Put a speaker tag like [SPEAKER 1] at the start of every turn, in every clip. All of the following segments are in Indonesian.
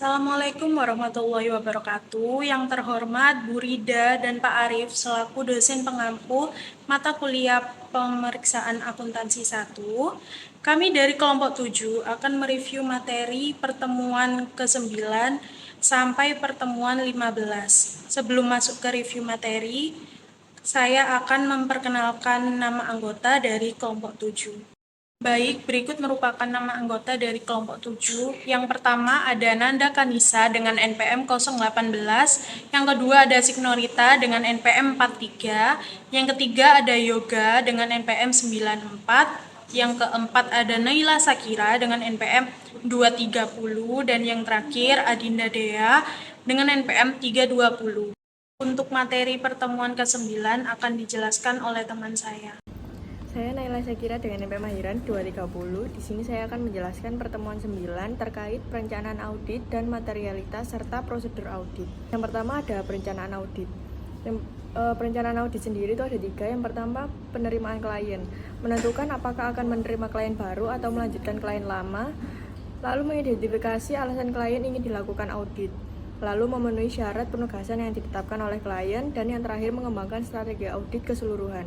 [SPEAKER 1] Assalamualaikum warahmatullahi wabarakatuh. Yang terhormat Bu Rida dan Pak Arif selaku dosen pengampu mata kuliah pemeriksaan akuntansi 1. Kami dari kelompok 7 akan mereview materi pertemuan ke-9 sampai pertemuan 15. Sebelum masuk ke review materi, saya akan memperkenalkan nama anggota dari kelompok 7. Baik, berikut merupakan nama anggota dari kelompok 7. Yang pertama ada Nanda Kanisa dengan NPM 018, yang kedua ada Signorita dengan NPM 43, yang ketiga ada Yoga dengan NPM 94, yang keempat ada Naila Sakira dengan NPM 230, dan yang terakhir Adinda Dea dengan NPM 320. Untuk materi pertemuan ke-9 akan dijelaskan oleh teman saya.
[SPEAKER 2] Saya Naila Sakira dengan NP Mahiran 230. Di sini saya akan menjelaskan pertemuan 9 terkait perencanaan audit dan materialitas serta prosedur audit. Yang pertama ada perencanaan audit. Perencanaan audit sendiri itu ada 3. Yang pertama, penerimaan klien. Menentukan apakah akan menerima klien baru atau melanjutkan klien lama. Lalu mengidentifikasi alasan klien ingin dilakukan audit. Lalu memenuhi syarat penugasan yang ditetapkan oleh klien, dan yang terakhir mengembangkan strategi audit keseluruhan.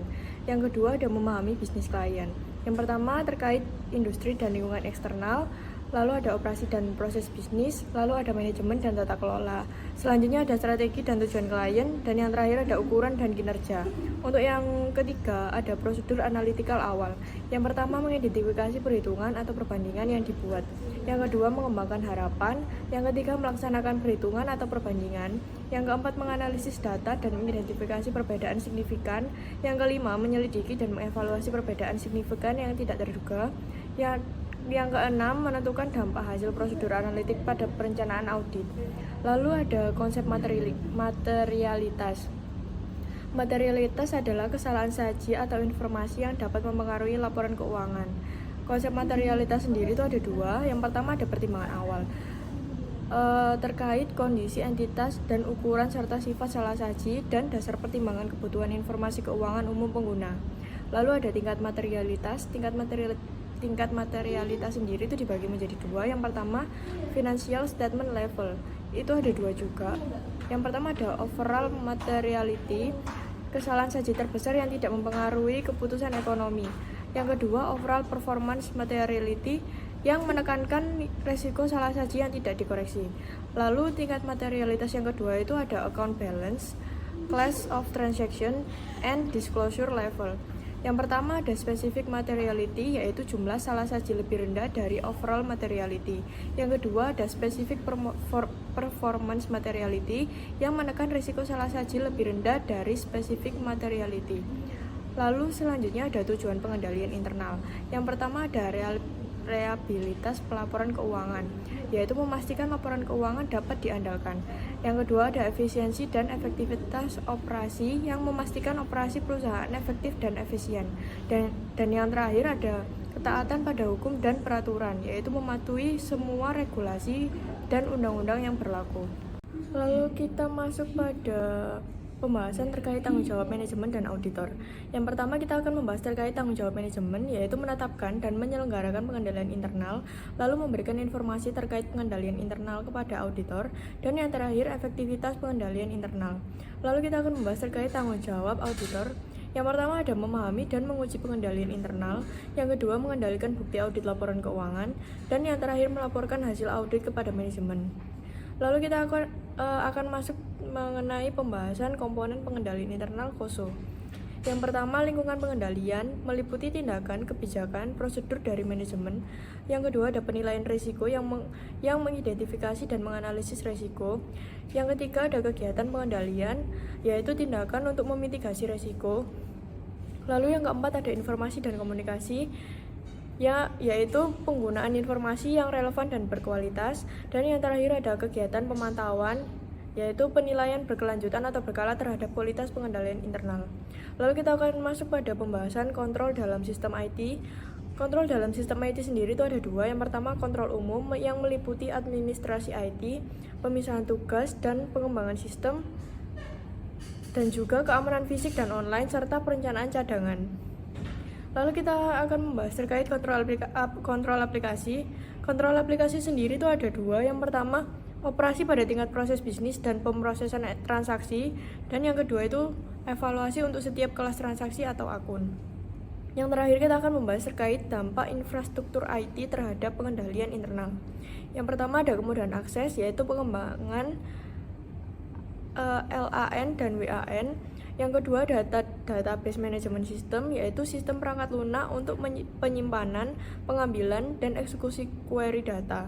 [SPEAKER 2] Yang kedua ada memahami bisnis klien. Yang pertama terkait industri dan lingkungan eksternal, lalu ada operasi dan proses bisnis, lalu ada manajemen dan tata kelola. Selanjutnya ada strategi dan tujuan klien, dan yang terakhir ada ukuran dan kinerja. Untuk yang ketiga ada prosedur analitikal awal. Yang pertama mengidentifikasi perhitungan atau perbandingan yang dibuat. Yang kedua mengembangkan harapan. Yang ketiga melaksanakan perhitungan atau perbandingan. Yang keempat menganalisis data dan mengidentifikasi perbedaan signifikan. Yang kelima menyelidiki dan mengevaluasi perbedaan signifikan yang tidak terduga. Yang keenam, menentukan dampak hasil prosedur analitik pada perencanaan audit. Lalu ada konsep materialitas. Materialitas adalah kesalahan saji atau informasi yang dapat mempengaruhi laporan keuangan. Konsep materialitas sendiri itu ada 2. Yang pertama ada pertimbangan awal. Terkait kondisi entitas dan ukuran serta sifat salah saji dan dasar pertimbangan kebutuhan informasi keuangan umum pengguna. Lalu ada tingkat materialitas. Tingkat materialitas sendiri itu dibagi menjadi 2. Yang pertama, financial statement level. Itu ada 2 juga. Yang pertama ada overall materiality, kesalahan saji terbesar yang tidak mempengaruhi keputusan ekonomi. Yang kedua, overall performance materiality, yang menekankan resiko salah saji yang tidak dikoreksi. Lalu tingkat materialitas yang kedua itu ada account balance, class of transaction, and disclosure level. Yang pertama ada specific materiality, yaitu jumlah salah saji lebih rendah dari overall materiality. Yang kedua ada specific performance materiality, yang menekan risiko salah saji lebih rendah dari specific materiality. Lalu selanjutnya ada tujuan pengendalian internal. Yang pertama ada reliabilitas pelaporan keuangan, yaitu memastikan laporan keuangan dapat diandalkan. Yang kedua ada efisiensi dan efektivitas operasi, yang memastikan operasi perusahaan efektif dan efisien. Dan yang terakhir ada ketaatan pada hukum dan peraturan, yaitu mematuhi semua regulasi dan undang-undang yang berlaku. Lalu kita masuk pada pembahasan terkait tanggung jawab manajemen dan auditor. Yang pertama kita akan membahas terkait tanggung jawab manajemen, yaitu menetapkan dan menyelenggarakan pengendalian internal, lalu memberikan informasi terkait pengendalian internal kepada auditor, dan yang terakhir efektivitas pengendalian internal. Lalu kita akan membahas terkait tanggung jawab auditor. Yang pertama ada memahami dan menguji pengendalian internal, yang kedua mengendalikan bukti audit laporan keuangan, dan yang terakhir melaporkan hasil audit kepada manajemen. Lalu kita akan masuk mengenai pembahasan komponen pengendalian internal KOSO. Yang pertama, lingkungan pengendalian meliputi tindakan, kebijakan, prosedur dari manajemen. Yang kedua, ada penilaian risiko yang mengidentifikasi dan menganalisis risiko. Yang ketiga, ada kegiatan pengendalian, yaitu tindakan untuk memitigasi risiko. Lalu yang keempat, ada informasi dan komunikasi, yaitu penggunaan informasi yang relevan dan berkualitas. Dan yang terakhir ada kegiatan pemantauan, yaitu penilaian berkelanjutan atau berkala terhadap kualitas pengendalian internal. Lalu kita akan masuk pada pembahasan kontrol dalam sistem IT. Kontrol dalam sistem IT sendiri itu ada 2. Yang pertama kontrol umum, yang meliputi administrasi IT, pemisahan tugas dan pengembangan sistem, dan juga keamanan fisik dan online serta perencanaan cadangan. Lalu kita akan membahas terkait kontrol aplikasi. Kontrol aplikasi sendiri itu ada 2. Yang pertama operasi pada tingkat proses bisnis dan pemrosesan transaksi, dan yang kedua itu evaluasi untuk setiap kelas transaksi atau akun. Yang terakhir kita akan membahas terkait dampak infrastruktur IT terhadap pengendalian internal. Yang pertama ada kemudahan akses, yaitu pengembangan LAN dan WAN. Yang kedua database management system, yaitu sistem perangkat lunak untuk penyimpanan, pengambilan, dan eksekusi query data.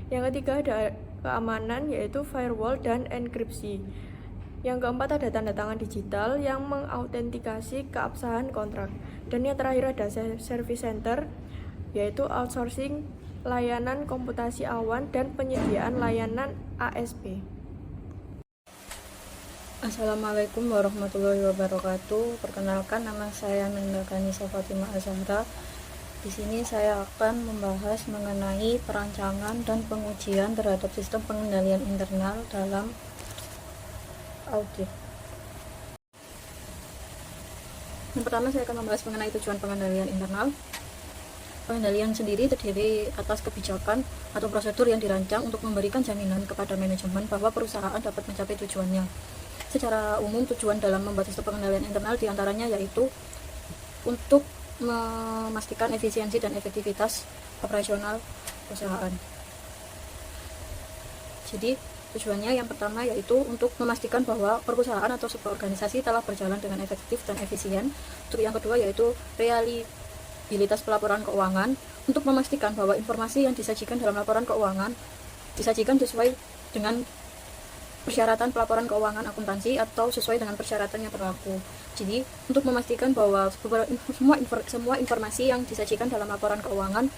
[SPEAKER 2] Yang ketiga ada keamanan, yaitu firewall dan enkripsi. Yang keempat ada tanda tangan digital yang mengautentikasi keabsahan kontrak. Dan yang terakhir ada service center, yaitu outsourcing layanan komputasi awan dan penyediaan layanan ASP.
[SPEAKER 3] Assalamualaikum warahmatullahi wabarakatuh. Perkenalkan, nama saya Nanda Kanisa Fatimah Azhara. Di sini saya akan membahas mengenai perancangan dan pengujian terhadap sistem pengendalian internal dalam audit. Yang pertama saya akan membahas mengenai tujuan pengendalian internal. Pengendalian sendiri terdiri atas kebijakan atau prosedur yang dirancang untuk memberikan jaminan kepada manajemen bahwa perusahaan dapat mencapai tujuannya. Secara umum, tujuan dalam membuat sistem pengendalian internal diantaranya yaitu untuk memastikan efisiensi dan efektivitas operasional perusahaan. Jadi, tujuannya yang pertama yaitu untuk memastikan bahwa perusahaan atau sebuah organisasi telah berjalan dengan efektif dan efisien. Untuk yang kedua yaitu reliabilitas pelaporan keuangan, untuk memastikan bahwa informasi yang disajikan dalam laporan keuangan disajikan sesuai dengan persyaratan pelaporan keuangan akuntansi atau sesuai dengan persyaratan yang berlaku. Jadi, untuk memastikan bahwa semua informasi yang disajikan dalam laporan keuangan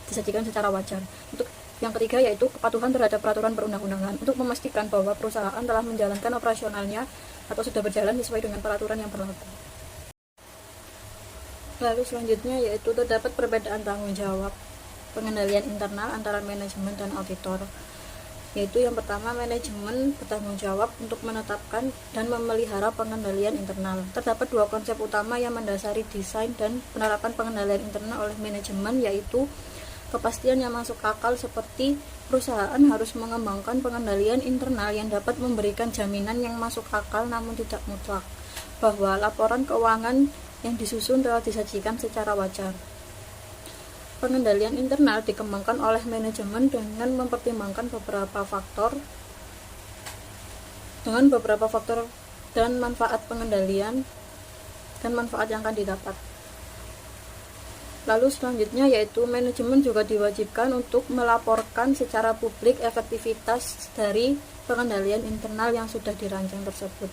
[SPEAKER 3] disajikan secara wajar. Untuk yang ketiga yaitu kepatuhan terhadap peraturan perundang-undangan, untuk memastikan bahwa perusahaan telah menjalankan operasionalnya atau sudah berjalan sesuai dengan peraturan yang berlaku. Lalu selanjutnya yaitu terdapat perbedaan tanggung jawab pengendalian internal antara manajemen dan auditor. Yaitu yang pertama, manajemen bertanggung jawab untuk menetapkan dan memelihara pengendalian internal. Terdapat dua konsep utama yang mendasari desain dan penerapan pengendalian internal oleh manajemen, yaitu kepastian yang masuk akal, seperti perusahaan harus mengembangkan pengendalian internal yang dapat memberikan jaminan yang masuk akal namun tidak mutlak, bahwa laporan keuangan yang disusun telah disajikan secara wajar. Pengendalian internal dikembangkan oleh manajemen dengan mempertimbangkan beberapa faktor dan manfaat pengendalian dan manfaat yang akan didapat. Lalu selanjutnya yaitu manajemen juga diwajibkan untuk melaporkan secara publik efektivitas dari pengendalian internal yang sudah dirancang tersebut.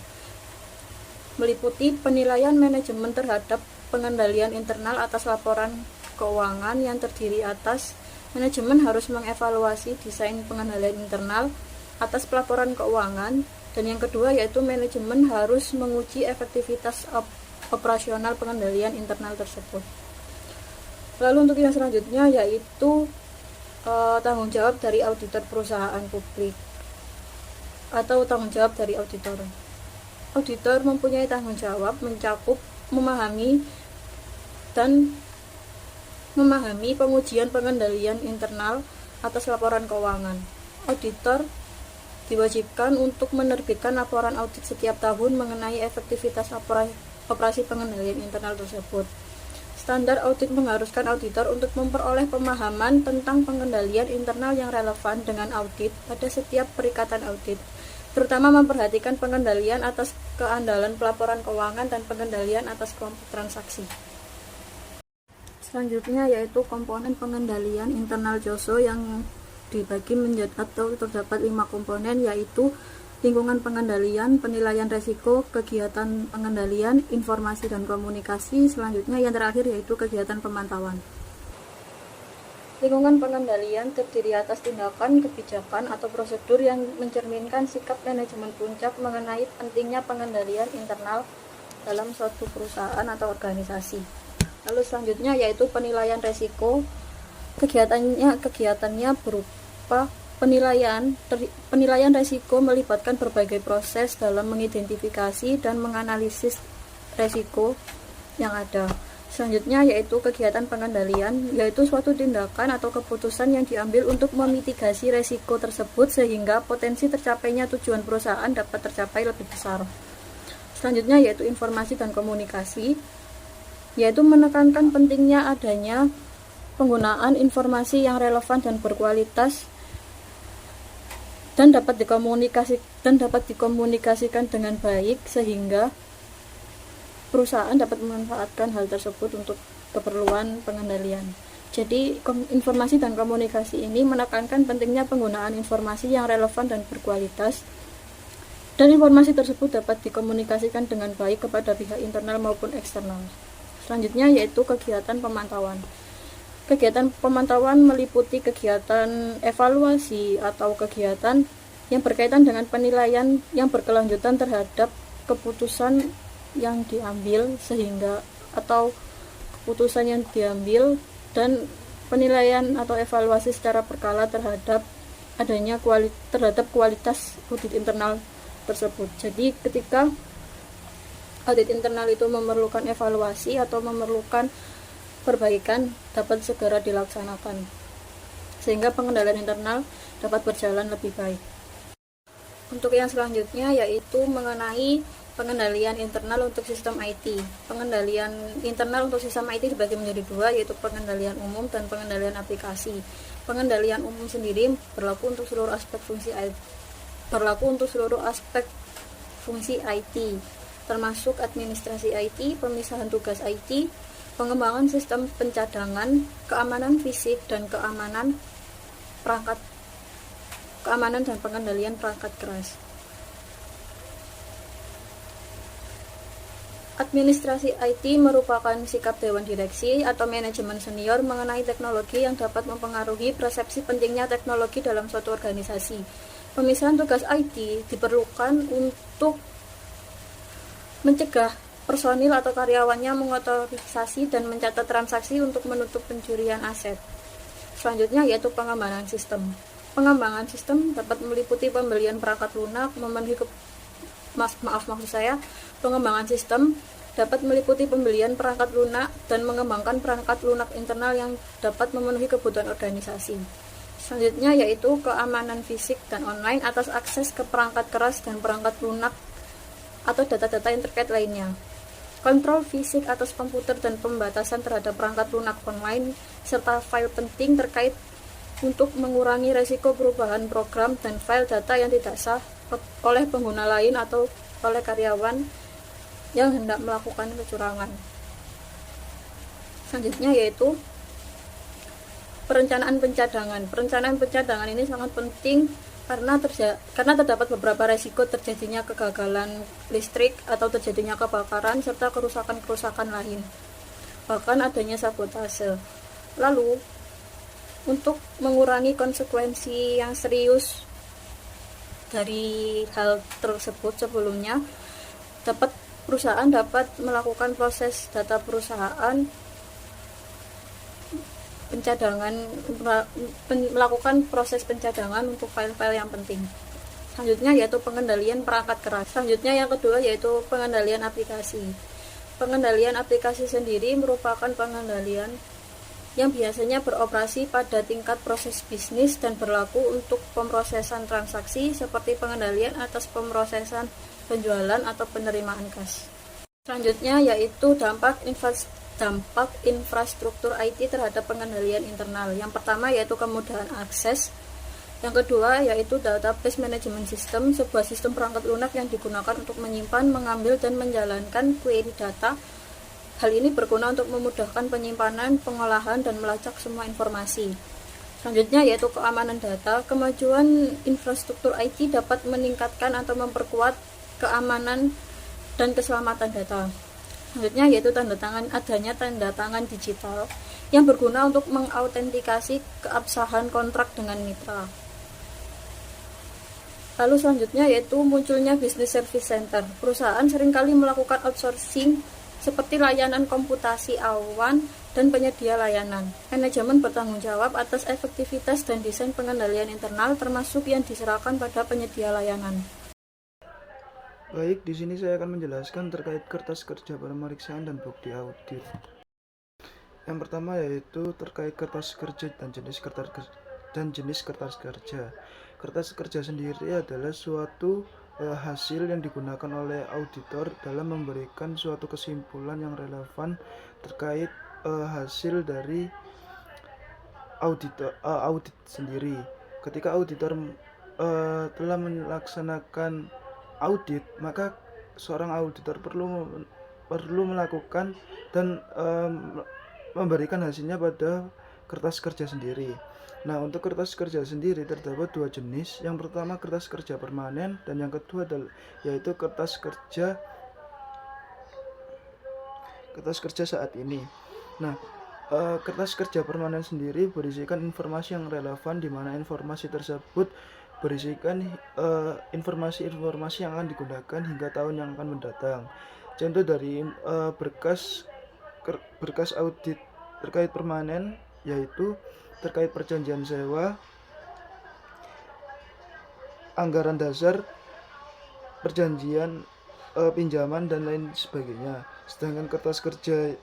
[SPEAKER 3] Meliputi penilaian manajemen terhadap pengendalian internal atas laporan keuangan yang terdiri atas manajemen harus mengevaluasi desain pengendalian internal atas pelaporan keuangan, dan yang kedua yaitu manajemen harus menguji efektivitas operasional pengendalian internal tersebut. Lalu untuk yang selanjutnya yaitu tanggung jawab dari auditor perusahaan publik atau tanggung jawab dari auditor. Auditor mempunyai tanggung jawab mencakup memahami pengujian pengendalian internal atas laporan keuangan. Auditor diwajibkan untuk menerbitkan laporan audit setiap tahun mengenai efektivitas operasi pengendalian internal tersebut. Standar audit mengharuskan auditor untuk memperoleh pemahaman tentang pengendalian internal yang relevan dengan audit pada setiap perikatan audit, terutama memperhatikan pengendalian atas keandalan pelaporan keuangan dan pengendalian atas kelompok transaksi. Selanjutnya yaitu komponen pengendalian internal JOSO yang dibagi menjadi atau terdapat 5 komponen, yaitu lingkungan pengendalian, penilaian resiko, kegiatan pengendalian, informasi dan komunikasi. Selanjutnya yang terakhir yaitu kegiatan pemantauan. Lingkungan pengendalian terdiri atas tindakan, kebijakan, atau prosedur yang mencerminkan sikap manajemen puncak mengenai pentingnya pengendalian internal dalam suatu perusahaan atau organisasi. Lalu selanjutnya yaitu penilaian resiko. Kegiatannya berupa penilaian resiko melibatkan berbagai proses dalam mengidentifikasi dan menganalisis resiko yang ada. Selanjutnya yaitu kegiatan pengendalian, yaitu suatu tindakan atau keputusan yang diambil untuk memitigasi resiko tersebut sehingga potensi tercapainya tujuan perusahaan dapat tercapai lebih besar. Selanjutnya yaitu informasi dan komunikasi, yaitu menekankan pentingnya adanya penggunaan informasi yang relevan dan berkualitas dan dapat dikomunikasikan dengan baik sehingga perusahaan dapat memanfaatkan hal tersebut untuk keperluan pengendalian. Jadi informasi dan komunikasi ini menekankan pentingnya penggunaan informasi yang relevan dan berkualitas, dan informasi tersebut dapat dikomunikasikan dengan baik kepada pihak internal maupun eksternal. Selanjutnya yaitu kegiatan pemantauan. Kegiatan pemantauan meliputi kegiatan evaluasi atau kegiatan yang berkaitan dengan penilaian yang berkelanjutan terhadap keputusan yang diambil dan penilaian atau evaluasi secara berkala terhadap kualitas audit internal tersebut. Jadi ketika audit internal itu memerlukan evaluasi atau memerlukan perbaikan dapat segera dilaksanakan sehingga pengendalian internal dapat berjalan lebih baik. Untuk yang selanjutnya yaitu mengenai pengendalian internal untuk sistem IT. Pengendalian internal untuk sistem IT dibagi menjadi dua, yaitu pengendalian umum dan pengendalian aplikasi. Pengendalian umum sendiri berlaku untuk seluruh aspek fungsi IT, termasuk administrasi IT, pemisahan tugas IT, pengembangan sistem pencadangan, keamanan fisik dan keamanan dan pengendalian perangkat keras. Administrasi IT merupakan sikap dewan direksi atau manajemen senior mengenai teknologi yang dapat mempengaruhi persepsi pentingnya teknologi dalam suatu organisasi. Pemisahan tugas IT diperlukan untuk mencegah personil atau karyawannya mengotorisasi dan mencatat transaksi untuk menutup pencurian aset. Selanjutnya yaitu pengembangan sistem. Pengembangan sistem dapat meliputi pembelian perangkat lunak, pengembangan sistem dapat meliputi pembelian perangkat lunak dan mengembangkan perangkat lunak internal yang dapat memenuhi kebutuhan organisasi. Selanjutnya yaitu keamanan fisik dan online atas akses ke perangkat keras dan perangkat lunak atau data-data yang terkait lainnya. Kontrol fisik atas komputer dan pembatasan terhadap perangkat lunak online serta file penting terkait untuk mengurangi resiko perubahan program dan file data yang tidak sah oleh pengguna lain atau oleh karyawan yang hendak melakukan kecurangan. Selanjutnya yaitu perencanaan pencadangan. Perencanaan pencadangan ini sangat penting karena terdapat beberapa resiko terjadinya kegagalan listrik atau terjadinya kebakaran serta kerusakan-kerusakan lain, bahkan adanya sabotase. Lalu untuk mengurangi konsekuensi yang serius dari hal tersebut sebelumnya, perusahaan dapat melakukan proses data perusahaan melakukan proses pencadangan untuk file-file yang penting. Selanjutnya yaitu pengendalian perangkat keras. Selanjutnya yang kedua yaitu pengendalian aplikasi. Pengendalian aplikasi sendiri merupakan pengendalian yang biasanya beroperasi pada tingkat proses bisnis dan berlaku untuk pemrosesan transaksi seperti pengendalian atas pemrosesan penjualan atau penerimaan kas. Selanjutnya yaitu dampak infrastruktur IT terhadap pengendalian internal. Yang pertama yaitu kemudahan akses. Yang kedua yaitu database management system, sebuah sistem perangkat lunak yang digunakan untuk menyimpan, mengambil, dan menjalankan query data. Hal ini berguna untuk memudahkan penyimpanan, pengolahan, dan melacak semua informasi. Selanjutnya yaitu keamanan data. Kemajuan infrastruktur IT dapat meningkatkan atau memperkuat keamanan dan keselamatan data. Selanjutnya yaitu adanya tanda tangan digital yang berguna untuk mengautentikasi keabsahan kontrak dengan mitra. Lalu selanjutnya yaitu munculnya business service center. Perusahaan seringkali melakukan outsourcing seperti layanan komputasi awan dan penyedia layanan. Manajemen bertanggung jawab atas efektivitas dan desain pengendalian internal termasuk yang diserahkan pada penyedia layanan.
[SPEAKER 4] Baik, di sini saya akan menjelaskan terkait kertas kerja pemeriksaan dan bukti audit. Yang pertama yaitu terkait kertas kerja dan jenis kertas kerja. Kertas kerja sendiri adalah suatu hasil yang digunakan oleh auditor dalam memberikan suatu kesimpulan yang relevan terkait hasil dari audit sendiri. Ketika auditor telah melaksanakan audit, maka seorang auditor perlu melakukan dan memberikan hasilnya pada kertas kerja sendiri. Nah, untuk kertas kerja sendiri terdapat dua jenis. Yang pertama kertas kerja permanen dan yang kedua yaitu kertas kerja saat ini. Nah, kertas kerja permanen sendiri berisikan informasi yang relevan, di mana informasi tersebut berisikan informasi-informasi yang akan digunakan hingga tahun yang akan mendatang. Contoh dari berkas audit terkait permanen yaitu terkait perjanjian sewa, anggaran dasar, perjanjian pinjaman dan lain sebagainya. Sedangkan kertas kerja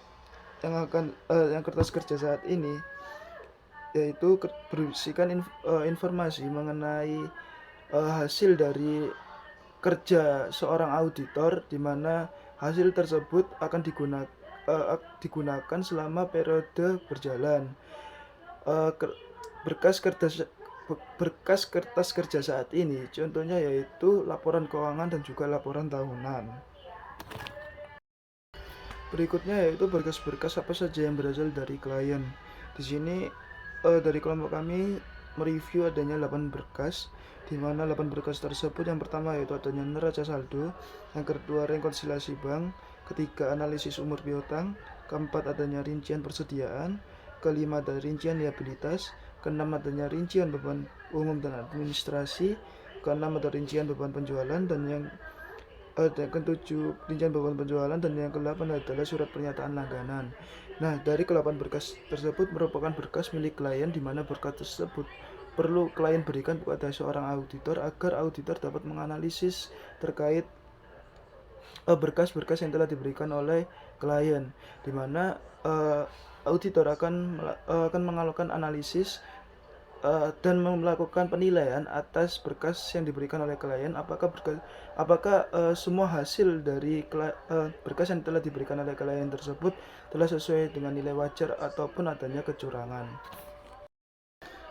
[SPEAKER 4] yang kertas kerja saat ini yaitu berisikan informasi mengenai hasil dari kerja seorang auditor, di mana hasil tersebut akan digunakan selama periode berjalan. Berkas kertas kerja saat ini contohnya yaitu laporan keuangan dan juga laporan tahunan. Berikutnya yaitu berkas-berkas apa saja yang berasal dari klien. Di sini dari kelompok kami mereview adanya 8 berkas, di mana 8 berkas tersebut yang pertama yaitu adanya neraca saldo, yang kedua rekonsiliasi bank, ketiga analisis umur piutang, keempat adanya rincian persediaan, kelima ada rincian liabilitas, keenam adanya rincian beban umum dan administrasi, keenam ada rincian beban penjualan, dan yang ketujuh rincian beban penjualan, dan yang ke-8 adalah surat pernyataan langganan. Nah, dari ke-8 berkas tersebut merupakan berkas milik klien, di mana berkas tersebut perlu klien berikan kepada seorang auditor agar auditor dapat menganalisis terkait berkas-berkas yang telah diberikan oleh klien, di mana auditor akan melakukan analisis dan melakukan penilaian atas berkas yang diberikan oleh klien, apakah semua hasil dari berkas yang telah diberikan oleh klien tersebut telah sesuai dengan nilai wajar ataupun adanya kecurangan.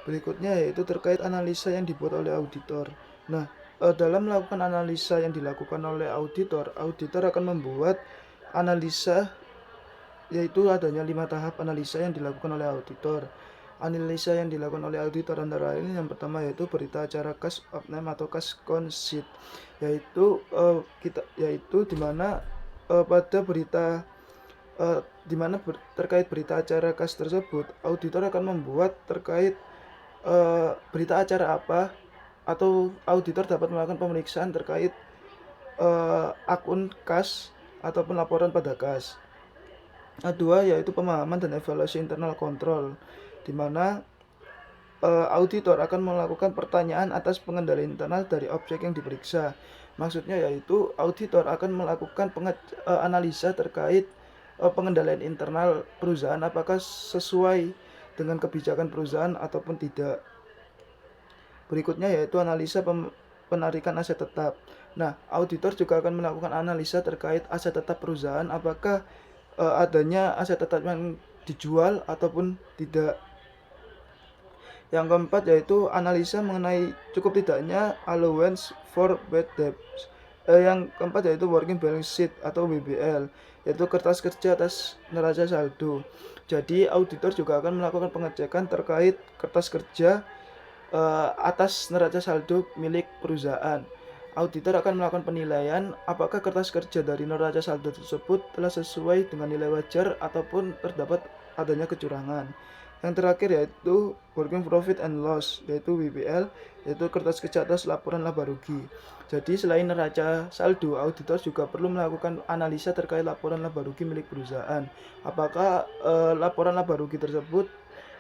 [SPEAKER 4] Berikutnya yaitu terkait analisa yang dibuat oleh auditor. Nah, dalam melakukan analisa yang dilakukan oleh auditor akan membuat analisa, yaitu adanya 5 tahap analisa yang dilakukan oleh auditor. Analisa yang dilakukan oleh auditor antara lain yang pertama yaitu berita acara cash of name atau cash conceit, yaitu di mana pada berita terkait berita acara kas tersebut, auditor akan membuat terkait berita acara apa, atau auditor dapat melakukan pemeriksaan terkait akun kas ataupun laporan pada kas. Kedua yaitu pemahaman dan evaluasi internal control, di mana auditor akan melakukan pertanyaan atas pengendalian internal dari objek yang diperiksa. Maksudnya yaitu auditor akan melakukan analisa terkait pengendalian internal perusahaan, apakah sesuai dengan kebijakan perusahaan ataupun tidak. Berikutnya yaitu analisa penarikan aset tetap. Nah, auditor juga akan melakukan analisa terkait aset tetap perusahaan, apakah adanya aset tetap yang dijual ataupun tidak. Yang keempat yaitu analisa mengenai cukup tidaknya allowance for bad debts. Yang keempat yaitu working balance sheet atau WBL, yaitu kertas kerja atas neraca saldo. Jadi auditor juga akan melakukan pengecekan terkait kertas kerja atas neraca saldo milik perusahaan. Auditor akan melakukan penilaian apakah kertas kerja dari neraca saldo tersebut telah sesuai dengan nilai wajar ataupun terdapat adanya kecurangan. Yang terakhir yaitu working profit and loss, yaitu WPL, yaitu kertas kerja atas laporan laba rugi. Jadi selain neraca saldo, auditor juga perlu melakukan analisa terkait laporan laba rugi milik perusahaan. Apakah laporan laba rugi tersebut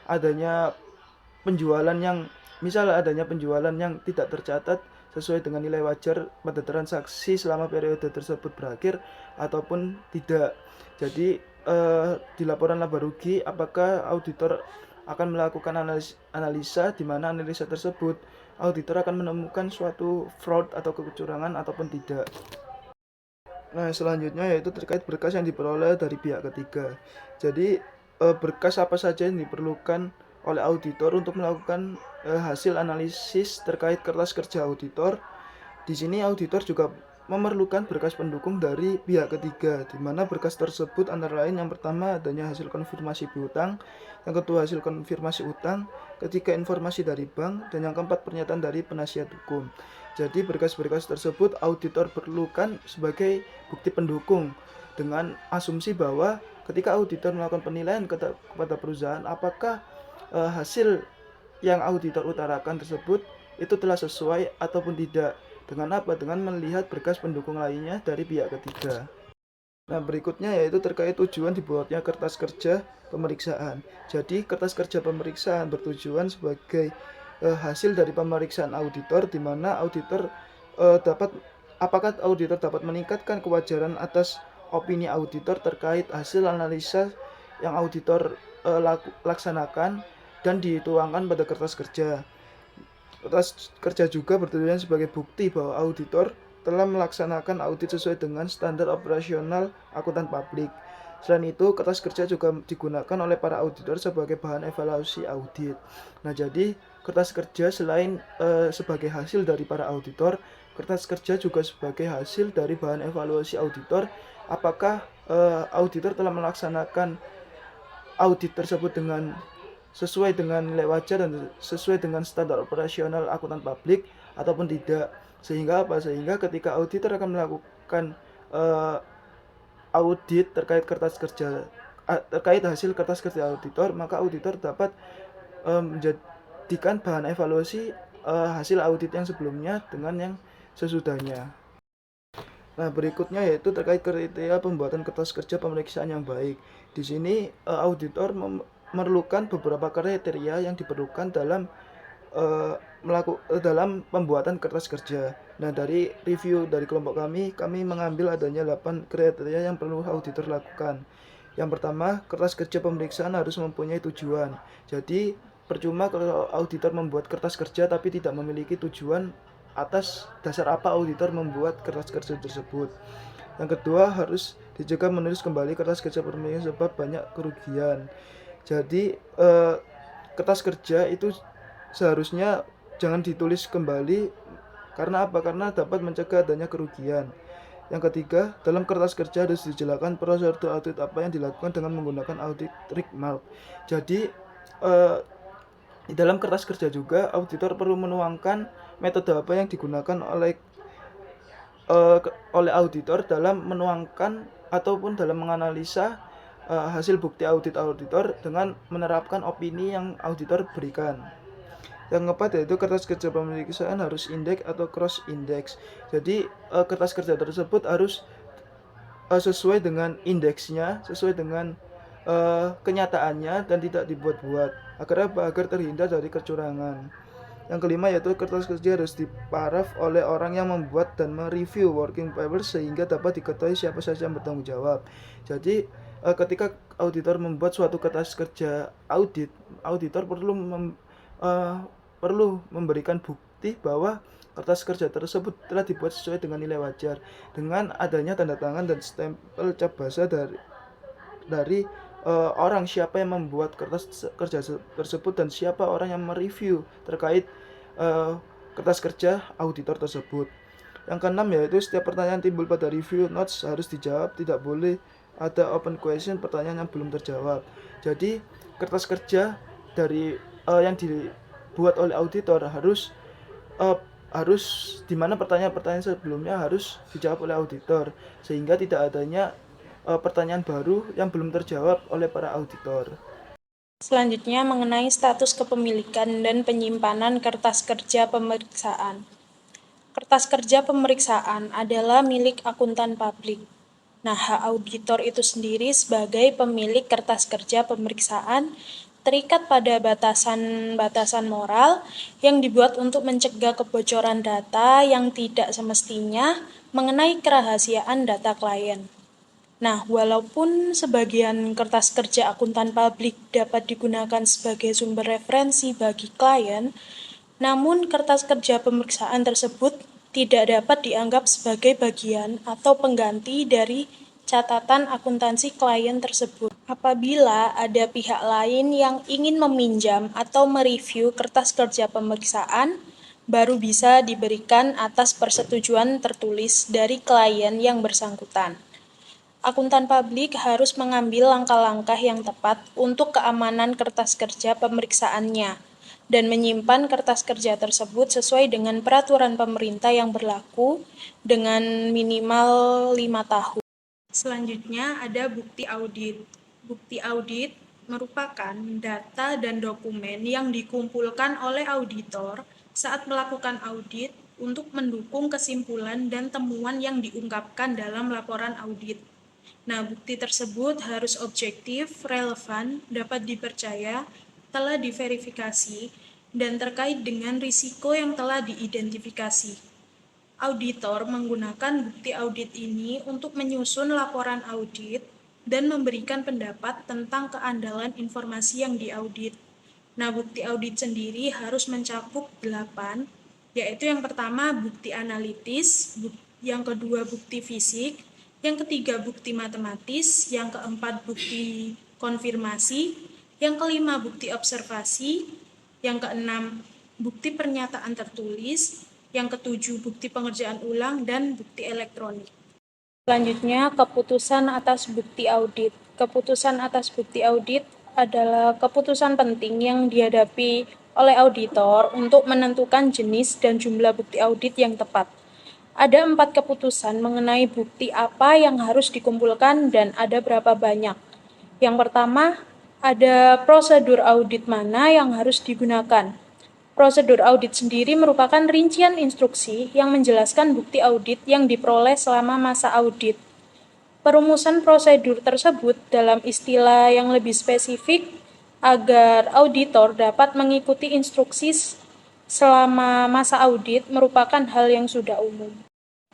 [SPEAKER 4] adanya penjualan yang tidak tercatat sesuai dengan nilai wajar pada transaksi selama periode tersebut berakhir ataupun tidak. Jadi di laporan laba rugi apakah auditor akan melakukan analisa di mana analisa tersebut auditor akan menemukan suatu fraud atau kecurangan ataupun tidak. Nah, selanjutnya yaitu terkait berkas yang diperoleh dari pihak ketiga. Jadi, berkas apa saja yang diperlukan oleh auditor untuk melakukan hasil analisis terkait kertas kerja auditor. Di sini auditor juga memerlukan berkas pendukung dari pihak ketiga, di mana berkas tersebut antara lain yang pertama adanya hasil konfirmasi piutang, yang kedua hasil konfirmasi utang, ketiga informasi dari bank, dan yang keempat pernyataan dari penasihat hukum. Jadi berkas-berkas tersebut auditor perlukan sebagai bukti pendukung dengan asumsi bahwa ketika auditor melakukan penilaian kepada perusahaan apakah hasil yang auditor utarakan tersebut itu telah sesuai ataupun tidak. Dengan apa? Dengan melihat berkas pendukung lainnya dari pihak ketiga. Nah, berikutnya yaitu terkait tujuan dibuatnya kertas kerja pemeriksaan. Jadi, kertas kerja pemeriksaan bertujuan sebagai hasil dari pemeriksaan auditor, di mana auditor apakah auditor dapat meningkatkan kewajaran atas opini auditor terkait hasil analisa yang auditor laksanakan dan dituangkan pada kertas kerja. Kertas kerja juga bertujuan sebagai bukti bahwa auditor telah melaksanakan audit sesuai dengan standar operasional akuntan publik. Selain itu, kertas kerja juga digunakan oleh para auditor sebagai bahan evaluasi audit. Nah, jadi kertas kerja selain sebagai hasil dari para auditor, kertas kerja juga sebagai hasil dari bahan evaluasi auditor. Apakah auditor telah melaksanakan audit tersebut dengan sesuai dengan nilai wajar dan sesuai dengan standar operasional akuntan publik ataupun tidak. Sehingga apa? Sehingga ketika auditor akan melakukan audit terkait kertas kerja terkait hasil kertas kerja auditor, maka auditor dapat menjadikan bahan evaluasi hasil audit yang sebelumnya dengan yang sesudahnya. Nah, berikutnya yaitu terkait kriteria pembuatan kertas kerja pemeriksaan yang baik. Di sini auditor memerlukan beberapa kriteria yang diperlukan dalam dalam pembuatan kertas kerja. Nah, dari review dari kelompok kami mengambil adanya 8 kriteria yang perlu auditor lakukan. Yang pertama, kertas kerja pemeriksaan harus mempunyai tujuan. Jadi, percuma kalau auditor membuat kertas kerja tapi tidak memiliki tujuan atas dasar apa auditor membuat kertas kerja tersebut. Yang kedua, harus dicegah menulis kembali kertas kerja pemeriksaan sebab banyak kerugian. Jadi, kertas kerja itu seharusnya jangan ditulis kembali. Karena apa? Karena dapat mencegah adanya kerugian. Yang ketiga, dalam kertas kerja harus dijelaskan prosedur audit apa yang dilakukan dengan menggunakan audit trademark. Jadi, di dalam kertas kerja juga auditor perlu menuangkan metode apa yang digunakan oleh auditor dalam menuangkan ataupun dalam menganalisa hasil bukti audit auditor dengan menerapkan opini yang auditor berikan. Yang keempat yaitu kertas kerja pemeriksaan harus indeks atau cross index. Jadi kertas kerja tersebut harus sesuai dengan indeksnya, sesuai dengan kenyataannya dan tidak dibuat-buat. Agar apa? Agar terhindar dari kecurangan. Yang kelima yaitu kertas kerja harus diparaf oleh orang yang membuat dan mereview working paper sehingga dapat diketahui siapa saja yang bertanggung jawab. Jadi ketika auditor membuat suatu kertas kerja audit, auditor perlu memberikan bukti bahwa kertas kerja tersebut telah dibuat sesuai dengan nilai wajar dengan adanya tanda tangan dan stempel cap basah dari orang siapa yang membuat kertas kerja tersebut dan siapa orang yang mereview terkait kertas kerja auditor tersebut. Yang keenam yaitu setiap pertanyaan timbul pada review notes harus dijawab, tidak boleh ada open question, pertanyaan yang belum terjawab. Jadi kertas kerja dari yang dibuat oleh auditor harus di mana pertanyaan-pertanyaan sebelumnya harus dijawab oleh auditor sehingga tidak adanya pertanyaan baru yang belum terjawab oleh para auditor.
[SPEAKER 1] Selanjutnya mengenai status kepemilikan dan penyimpanan kertas kerja pemeriksaan. Kertas kerja pemeriksaan adalah milik akuntan publik. Nah, hak auditor itu sendiri sebagai pemilik kertas kerja pemeriksaan terikat pada batasan-batasan moral yang dibuat untuk mencegah kebocoran data yang tidak semestinya mengenai kerahasiaan data klien. Nah, walaupun sebagian kertas kerja akuntan publik dapat digunakan sebagai sumber referensi bagi klien, namun kertas kerja pemeriksaan tersebut tidak dapat dianggap sebagai bagian atau pengganti dari catatan akuntansi klien tersebut. Apabila ada pihak lain yang ingin meminjam atau mereview kertas kerja pemeriksaan, baru bisa diberikan atas persetujuan tertulis dari klien yang bersangkutan. Akuntan publik harus mengambil langkah-langkah yang tepat untuk keamanan kertas kerja pemeriksaannya dan menyimpan kertas kerja tersebut sesuai dengan peraturan pemerintah yang berlaku dengan minimal 5 tahun. Selanjutnya ada bukti audit. Bukti audit merupakan data dan dokumen yang dikumpulkan oleh auditor saat melakukan audit untuk mendukung kesimpulan dan temuan yang diungkapkan dalam laporan audit. Nah, bukti tersebut harus objektif, relevan, dapat dipercaya, telah diverifikasi, dan terkait dengan risiko yang telah diidentifikasi. Auditor menggunakan bukti audit ini untuk menyusun laporan audit dan memberikan pendapat tentang keandalan informasi yang diaudit. Nah, bukti audit sendiri harus mencakup 8, yaitu yang pertama bukti analitis, yang kedua bukti fisik, yang ketiga bukti matematis, yang keempat bukti konfirmasi, yang kelima bukti observasi, yang keenam bukti pernyataan tertulis, yang ketujuh bukti pengerjaan ulang, dan bukti elektronik. Selanjutnya, keputusan atas bukti audit. Keputusan atas bukti audit adalah keputusan penting yang dihadapi oleh auditor untuk menentukan jenis dan jumlah bukti audit yang tepat. Ada 4 keputusan mengenai bukti apa yang harus dikumpulkan dan ada berapa banyak. Yang pertama, ada prosedur audit mana yang harus digunakan. Prosedur audit sendiri merupakan rincian instruksi yang menjelaskan bukti audit yang diperoleh selama masa audit. Perumusan prosedur tersebut dalam istilah yang lebih spesifik agar auditor dapat mengikuti instruksi selama masa audit merupakan hal yang sudah umum.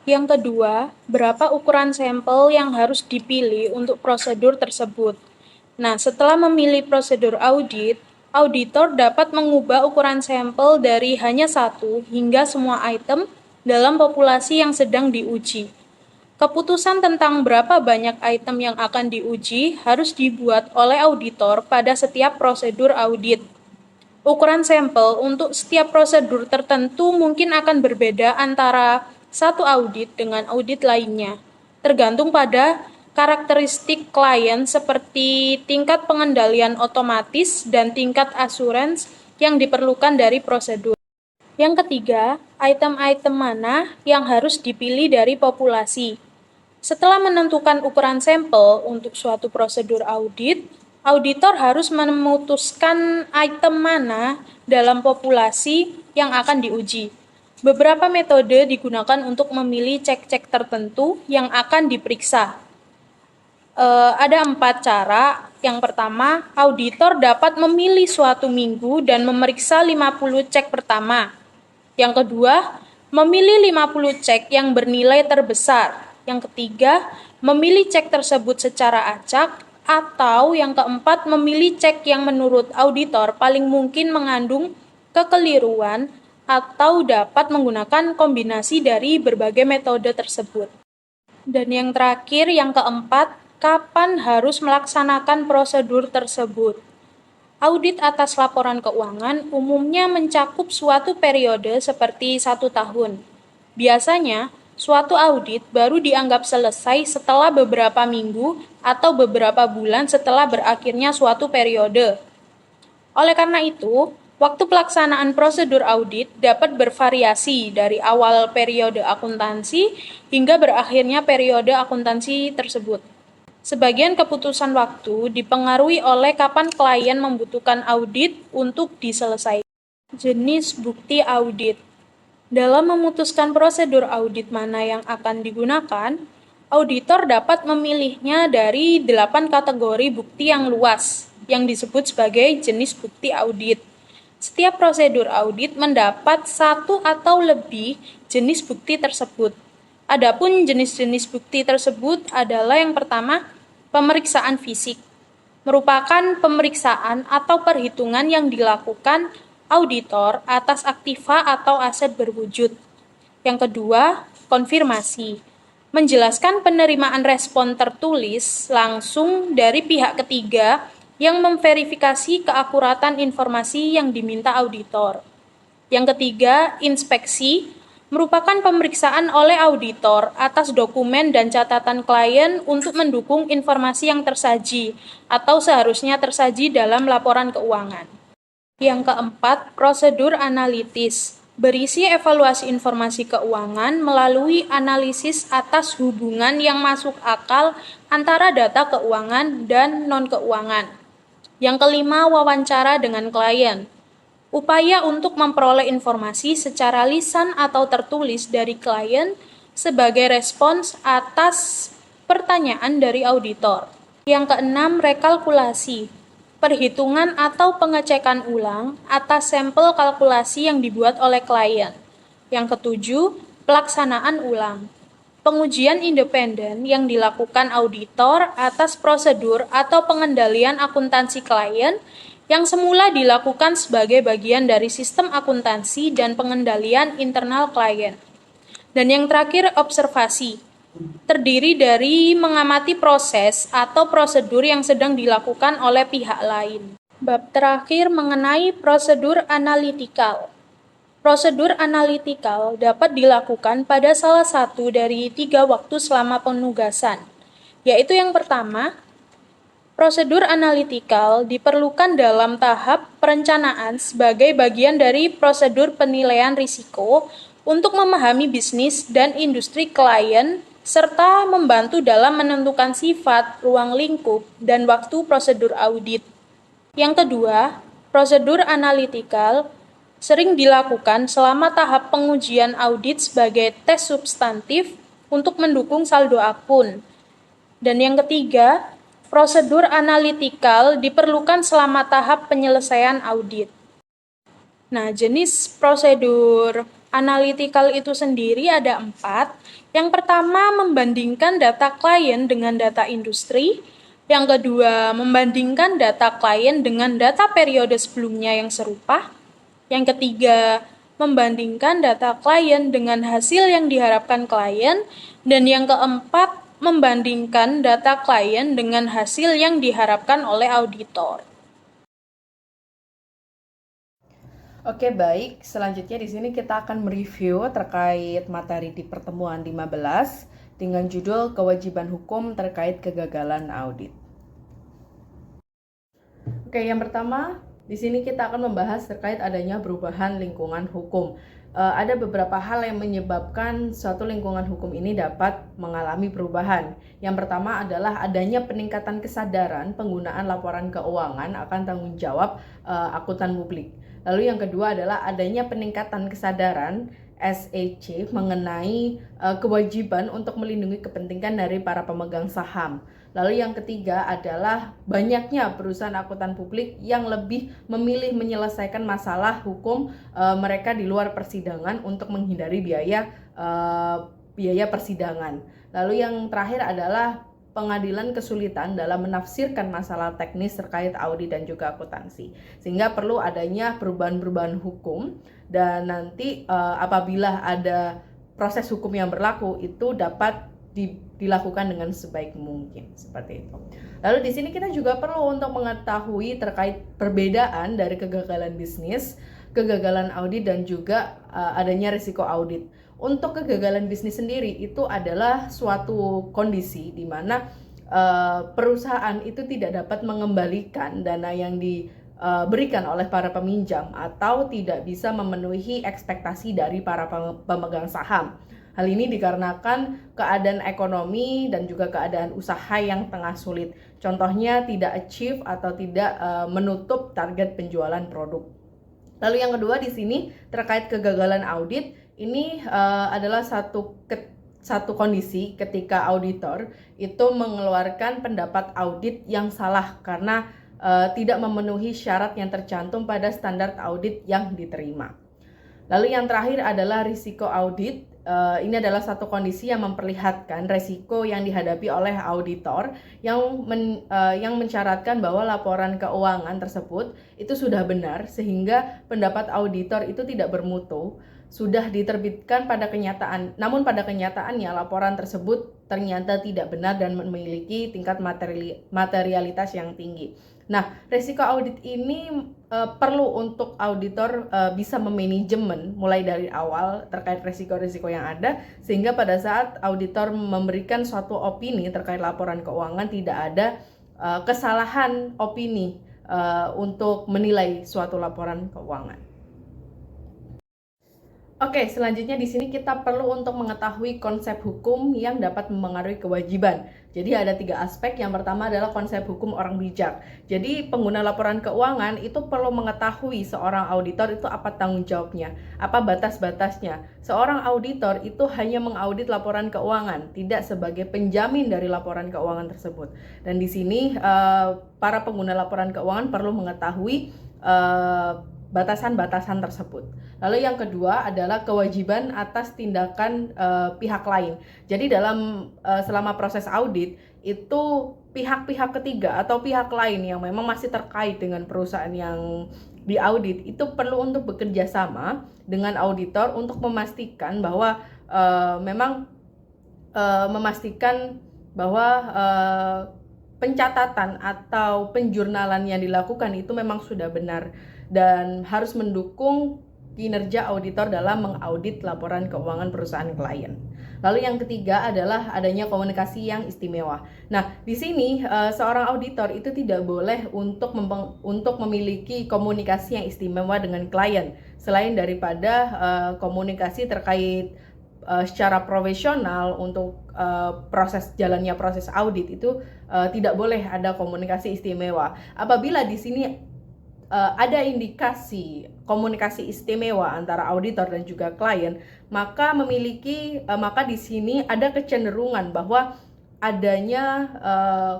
[SPEAKER 1] Yang kedua, berapa ukuran sampel yang harus dipilih untuk prosedur tersebut. Nah, setelah memilih prosedur audit, auditor dapat mengubah ukuran sampel dari hanya 1 hingga semua item dalam populasi yang sedang diuji. Keputusan tentang berapa banyak item yang akan diuji harus dibuat oleh auditor pada setiap prosedur audit. Ukuran sampel untuk setiap prosedur tertentu mungkin akan berbeda antara satu audit dengan audit lainnya, tergantung pada karakteristik klien seperti tingkat pengendalian otomatis dan tingkat asuransi yang diperlukan dari prosedur. Yang ketiga, item-item mana yang harus dipilih dari populasi. Setelah menentukan ukuran sampel untuk suatu prosedur audit, auditor harus memutuskan item mana dalam populasi yang akan diuji. Beberapa metode digunakan untuk memilih cek-cek tertentu yang akan diperiksa. Ada 4 cara. Yang pertama, auditor dapat memilih suatu minggu dan memeriksa 50 cek pertama. Yang kedua, memilih 50 cek yang bernilai terbesar. Yang ketiga, memilih cek tersebut secara acak. Atau yang keempat, memilih cek yang menurut auditor paling mungkin mengandung kekeliruan atau dapat menggunakan kombinasi dari berbagai metode tersebut. Dan yang terakhir, yang keempat, kapan harus melaksanakan prosedur tersebut. Audit atas laporan keuangan umumnya mencakup suatu periode seperti 1 tahun. Biasanya, suatu audit baru dianggap selesai setelah beberapa minggu atau beberapa bulan setelah berakhirnya suatu periode. Oleh karena itu, waktu pelaksanaan prosedur audit dapat bervariasi dari awal periode akuntansi hingga berakhirnya periode akuntansi tersebut. Sebagian keputusan waktu dipengaruhi oleh kapan klien membutuhkan audit untuk diselesaikan. Jenis bukti audit. Dalam memutuskan prosedur audit mana yang akan digunakan, auditor dapat memilihnya dari 8 kategori bukti yang luas, yang disebut sebagai jenis bukti audit. Setiap prosedur audit mendapat 1 atau lebih jenis bukti tersebut. Adapun jenis-jenis bukti tersebut adalah yang pertama, pemeriksaan fisik. Merupakan pemeriksaan atau perhitungan yang dilakukan auditor atas aktiva atau aset berwujud. Yang kedua, konfirmasi. Menjelaskan penerimaan respon tertulis langsung dari pihak ketiga yang memverifikasi keakuratan informasi yang diminta auditor. Yang ketiga, inspeksi merupakan pemeriksaan oleh auditor atas dokumen dan catatan klien untuk mendukung informasi yang tersaji atau seharusnya tersaji dalam laporan keuangan. Yang keempat, prosedur analitis berisi evaluasi informasi keuangan melalui analisis atas hubungan yang masuk akal antara data keuangan dan non-keuangan. Yang kelima, wawancara dengan klien. Upaya untuk memperoleh informasi secara lisan atau tertulis dari klien sebagai respons atas pertanyaan dari auditor. Yang keenam, rekalkulasi. Perhitungan atau pengecekan ulang atas sampel kalkulasi yang dibuat oleh klien. Yang ketujuh, pelaksanaan ulang. Pengujian independen yang dilakukan auditor atas prosedur atau pengendalian akuntansi klien yang semula dilakukan sebagai bagian dari sistem akuntansi dan pengendalian internal klien. Dan yang terakhir, observasi. Terdiri dari mengamati proses atau prosedur yang sedang dilakukan oleh pihak lain. Bab terakhir mengenai prosedur analitikal. Prosedur analitikal dapat dilakukan pada salah satu dari 3 waktu selama penugasan, yaitu yang pertama, prosedur analitikal diperlukan dalam tahap perencanaan sebagai bagian dari prosedur penilaian risiko untuk memahami bisnis dan industri klien serta membantu dalam menentukan sifat, ruang lingkup, dan waktu prosedur audit. Yang kedua, prosedur analitikal sering dilakukan selama tahap pengujian audit sebagai tes substantif untuk mendukung saldo akun. Dan yang ketiga, prosedur analitikal diperlukan selama tahap penyelesaian audit. Nah, jenis prosedur analitikal itu sendiri ada 4. Yang pertama, membandingkan data klien dengan data industri. Yang kedua, membandingkan data klien dengan data periode sebelumnya yang serupa. Yang ketiga, membandingkan data klien dengan hasil yang diharapkan klien. Dan yang keempat, membandingkan data klien dengan hasil yang diharapkan oleh auditor.
[SPEAKER 2] Oke, baik. Selanjutnya di sini kita akan mereview terkait materi di pertemuan 15 dengan judul Kewajiban Hukum Terkait Kegagalan Audit. Oke, yang pertama, di sini kita akan membahas terkait adanya perubahan lingkungan hukum. Ada beberapa hal yang menyebabkan suatu lingkungan hukum ini dapat mengalami perubahan. Yang pertama adalah adanya peningkatan kesadaran penggunaan laporan keuangan akan tanggung jawab akuntan publik. Lalu yang kedua adalah adanya peningkatan kesadaran SEC mengenai kewajiban untuk melindungi kepentingan dari para pemegang saham. Lalu yang ketiga adalah banyaknya perusahaan akuntan publik yang lebih memilih menyelesaikan masalah hukum mereka di luar persidangan untuk menghindari biaya persidangan. Lalu yang terakhir adalah pengadilan kesulitan dalam menafsirkan masalah teknis terkait audit dan juga akuntansi. Sehingga perlu adanya perubahan-perubahan hukum dan nanti apabila ada proses hukum yang berlaku itu dapat dilakukan dengan sebaik mungkin, seperti itu. Lalu di sini kita juga perlu untuk mengetahui terkait perbedaan dari kegagalan bisnis, kegagalan audit dan juga adanya risiko audit. Untuk kegagalan bisnis sendiri itu adalah suatu kondisi di mana perusahaan itu tidak dapat mengembalikan dana yang diberikan oleh para peminjam atau tidak bisa memenuhi ekspektasi dari para pemegang saham. Hal ini dikarenakan keadaan ekonomi dan juga keadaan usaha yang tengah sulit. Contohnya tidak achieve atau tidak menutup target penjualan produk. Lalu yang kedua di sini terkait kegagalan audit, ini adalah satu kondisi ketika auditor itu mengeluarkan pendapat audit yang salah karena tidak memenuhi syarat yang tercantum pada standar audit yang diterima. Lalu yang terakhir adalah risiko audit.
[SPEAKER 5] ini adalah satu kondisi yang memperlihatkan resiko yang dihadapi oleh auditor yang mensyaratkan bahwa laporan keuangan tersebut itu sudah benar sehingga pendapat auditor itu tidak bermutu, sudah diterbitkan pada kenyataan. Namun pada kenyataannya laporan tersebut ternyata tidak benar dan memiliki tingkat materialitas yang tinggi. Nah, risiko audit ini perlu untuk auditor bisa memanajemen mulai dari awal terkait risiko-risiko yang ada, sehingga pada saat auditor memberikan suatu opini terkait laporan keuangan tidak ada kesalahan opini untuk menilai suatu laporan keuangan. Oke, selanjutnya di sini kita perlu untuk mengetahui konsep hukum yang dapat mempengaruhi kewajiban. Jadi ada 3 aspek. Yang pertama adalah konsep hukum orang bijak. Jadi pengguna laporan keuangan itu perlu mengetahui seorang auditor itu apa tanggung jawabnya, apa batas-batasnya. Seorang auditor itu hanya mengaudit laporan keuangan, tidak sebagai penjamin dari laporan keuangan tersebut. Dan di sini para pengguna laporan keuangan perlu mengetahui batasan-batasan tersebut. Lalu yang kedua adalah kewajiban atas tindakan pihak lain. Jadi selama proses audit itu pihak-pihak ketiga atau pihak lain yang memang masih terkait dengan perusahaan yang diaudit itu perlu untuk bekerja sama dengan auditor untuk memastikan bahwa pencatatan atau penjurnalan yang dilakukan itu memang sudah benar dan harus mendukung kinerja auditor dalam mengaudit laporan keuangan perusahaan klien. Lalu yang ketiga adalah adanya komunikasi yang istimewa. Nah, di sini seorang auditor itu tidak boleh untuk memiliki komunikasi yang istimewa dengan klien selain daripada komunikasi terkait secara profesional untuk jalannya proses audit itu tidak boleh ada komunikasi istimewa. Apabila di sini ada indikasi komunikasi istimewa antara auditor dan juga klien, maka di sini ada kecenderungan bahwa adanya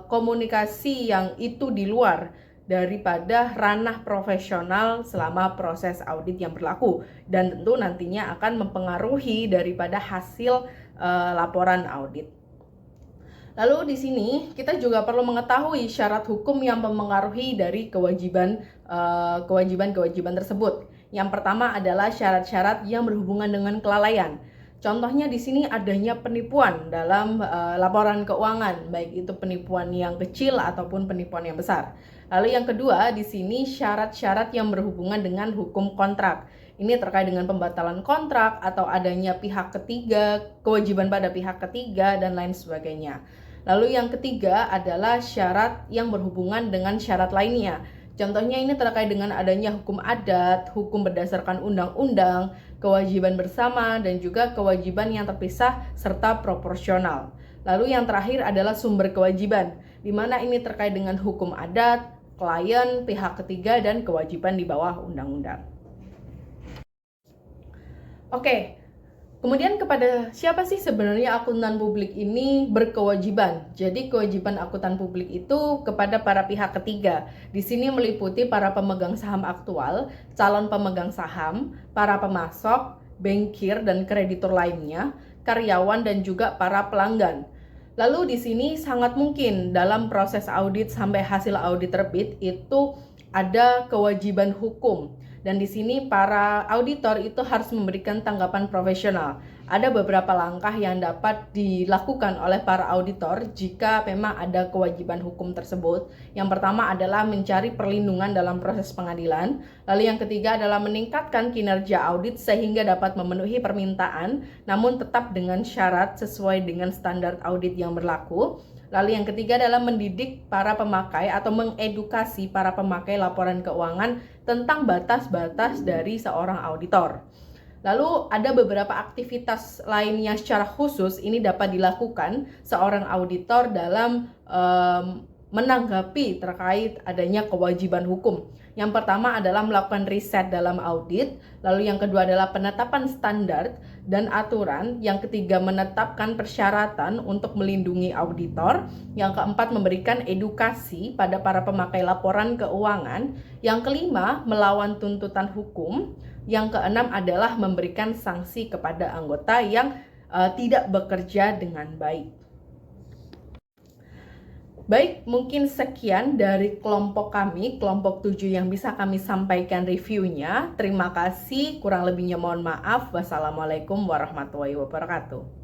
[SPEAKER 5] komunikasi yang itu di luar daripada ranah profesional selama proses audit yang berlaku dan tentu nantinya akan mempengaruhi daripada hasil laporan audit. Lalu di sini kita juga perlu mengetahui syarat hukum yang mempengaruhi dari kewajiban tersebut. Yang pertama adalah syarat-syarat yang berhubungan dengan kelalaian. Contohnya di sini adanya penipuan dalam laporan keuangan, baik itu penipuan yang kecil ataupun penipuan yang besar. Lalu yang kedua di sini syarat-syarat yang berhubungan dengan hukum kontrak. Ini terkait dengan pembatalan kontrak atau adanya pihak ketiga, kewajiban pada pihak ketiga dan lain sebagainya. Lalu yang ketiga adalah syarat yang berhubungan dengan syarat lainnya. Contohnya ini terkait dengan adanya hukum adat, hukum berdasarkan undang-undang, kewajiban bersama, dan juga kewajiban yang terpisah serta proporsional. Lalu yang terakhir adalah sumber kewajiban, di mana ini terkait dengan hukum adat, klien, pihak ketiga, dan kewajiban di bawah undang-undang. Oke, kemudian kepada siapa sih sebenarnya akuntan publik ini berkewajiban? Jadi kewajiban akuntan publik itu kepada para pihak ketiga. Di sini meliputi para pemegang saham aktual, calon pemegang saham, para pemasok, bankir dan kreditur lainnya, karyawan dan juga para pelanggan. Lalu di sini sangat mungkin dalam proses audit sampai hasil audit terbit itu ada kewajiban hukum. Dan di sini para auditor itu harus memberikan tanggapan profesional. Ada beberapa langkah yang dapat dilakukan oleh para auditor jika memang ada kewajiban hukum tersebut. Yang pertama adalah mencari perlindungan dalam proses pengadilan. Lalu yang ketiga adalah meningkatkan kinerja audit sehingga dapat memenuhi permintaan, namun tetap dengan syarat sesuai dengan standar audit yang berlaku. Lalu yang ketiga adalah mendidik para pemakai atau mengedukasi para pemakai laporan keuangan tentang batas-batas dari seorang auditor. Lalu ada beberapa aktivitas lainnya secara khusus ini dapat dilakukan seorang auditor dalam menanggapi terkait adanya kewajiban hukum. Yang pertama adalah melakukan riset dalam audit, lalu yang kedua adalah penetapan standar dan aturan, yang ketiga menetapkan persyaratan untuk melindungi auditor, yang keempat memberikan edukasi pada para pemakai laporan keuangan, yang kelima melawan tuntutan hukum, Yang keenam adalah memberikan sanksi kepada anggota yang tidak bekerja dengan baik. Baik, mungkin sekian dari kelompok kami, kelompok 7 yang bisa kami sampaikan reviewnya. Terima kasih, kurang lebihnya mohon maaf. Wassalamualaikum warahmatullahi wabarakatuh.